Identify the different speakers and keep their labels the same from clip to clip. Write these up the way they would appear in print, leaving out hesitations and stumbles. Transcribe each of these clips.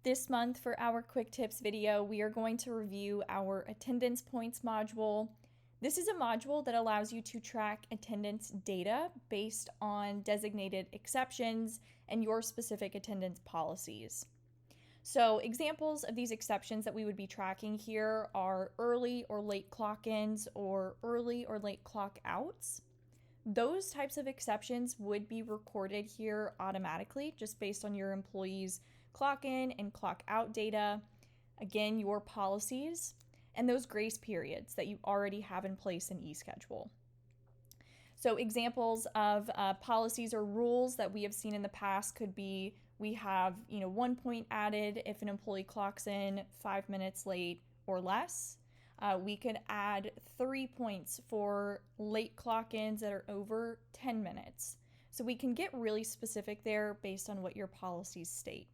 Speaker 1: This month for our quick tips video, we are going to review our attendance points module. This is a module that allows you to track attendance data based on designated exceptions and your specific attendance policies. So examples of these exceptions that we would be tracking here are early or late clock-ins or early or late clock-outs. Those types of exceptions would be recorded here automatically just based on your employees' clock in and clock out data, again, your policies, and those grace periods that you already have in place in eSchedule. So examples of policies or rules that we have seen in the past could be we have 1 point added if an employee clocks in 5 minutes late or less. We could add 3 points for late clock-ins that are over 10 minutes. So we can get really specific there based on what your policies state.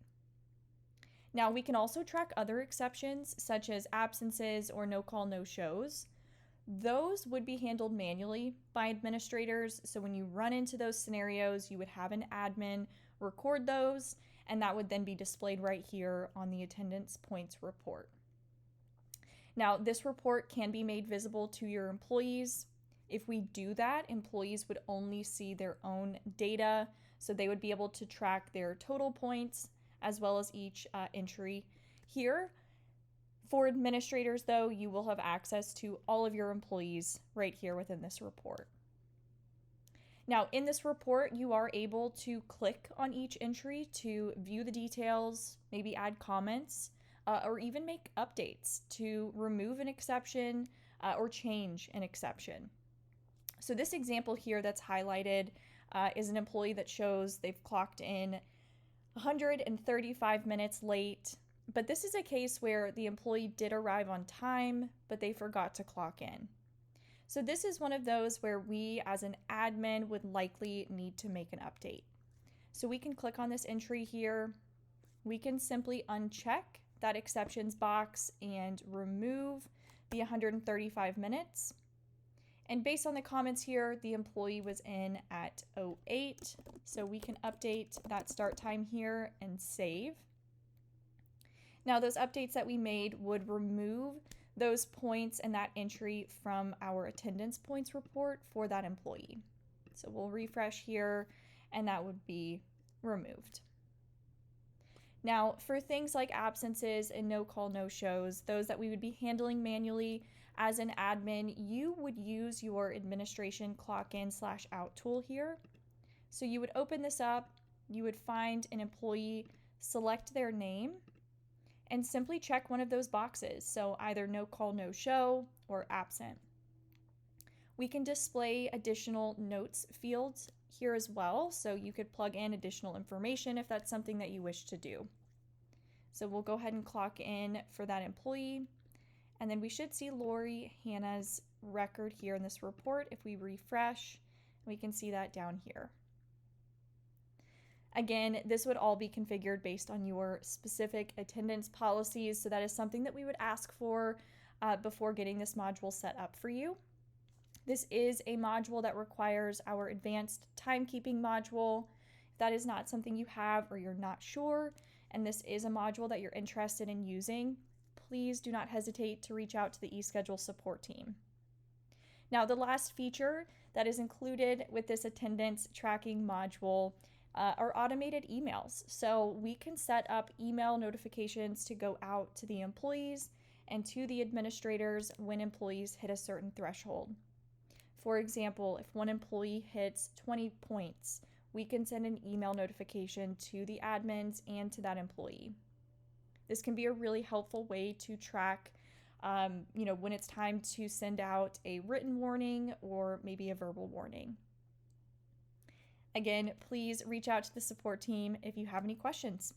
Speaker 1: Now we can also track other exceptions such as absences or no call, no shows. Those would be handled manually by administrators. So when you run into those scenarios, you would have an admin record those, and that would then be displayed right here on the attendance points report. Now, this report can be made visible to your employees. If we do that, employees would only see their own data, so they would be able to track their total points as well as each entry here. For administrators, though, you will have access to all of your employees right here within this report. Now, in this report, you are able to click on each entry to view the details, maybe add comments, or even make updates to remove an exception or change an exception. So this example here that's highlighted is an employee that shows they've clocked in 135 minutes late, but this is a case where the employee did arrive on time, but they forgot to clock in. So this is one of those where we as an admin would likely need to make an update. So we can click on this entry here. We can simply uncheck that exceptions box and remove the 135 minutes. And based on the comments here, the employee was in at 08, so we can update that start time here and save. Now those updates that we made would remove those points and that entry from our attendance points report for that employee. So we'll refresh here and that would be removed. Now, for things like absences and no call, no shows, those that we would be handling manually as an admin, you would use your administration clock in / out tool here. So you would open this up, you would find an employee, select their name, and simply check one of those boxes. So either no call, no show or absent. We can display additional notes fields here as well, so you could plug in additional information if that's something that you wish to do. So we'll go ahead and clock in for that employee, and then we should see Lori Hannah's record here in this report. If we refresh, we can see that down here. Again, this would all be configured based on your specific attendance policies, so that is something that we would ask for before getting this module set up for you. This is a module that requires our advanced timekeeping module. If that is not something you have or you're not sure, and this is a module that you're interested in using, please do not hesitate to reach out to the eSchedule support team. Now, the last feature that is included with this attendance tracking module are automated emails. So we can set up email notifications to go out to the employees and to the administrators when employees hit a certain threshold. For example, if one employee hits 20 points, we can send an email notification to the admins and to that employee. This can be a really helpful way to track, when it's time to send out a written warning or maybe a verbal warning. Again, please reach out to the support team if you have any questions.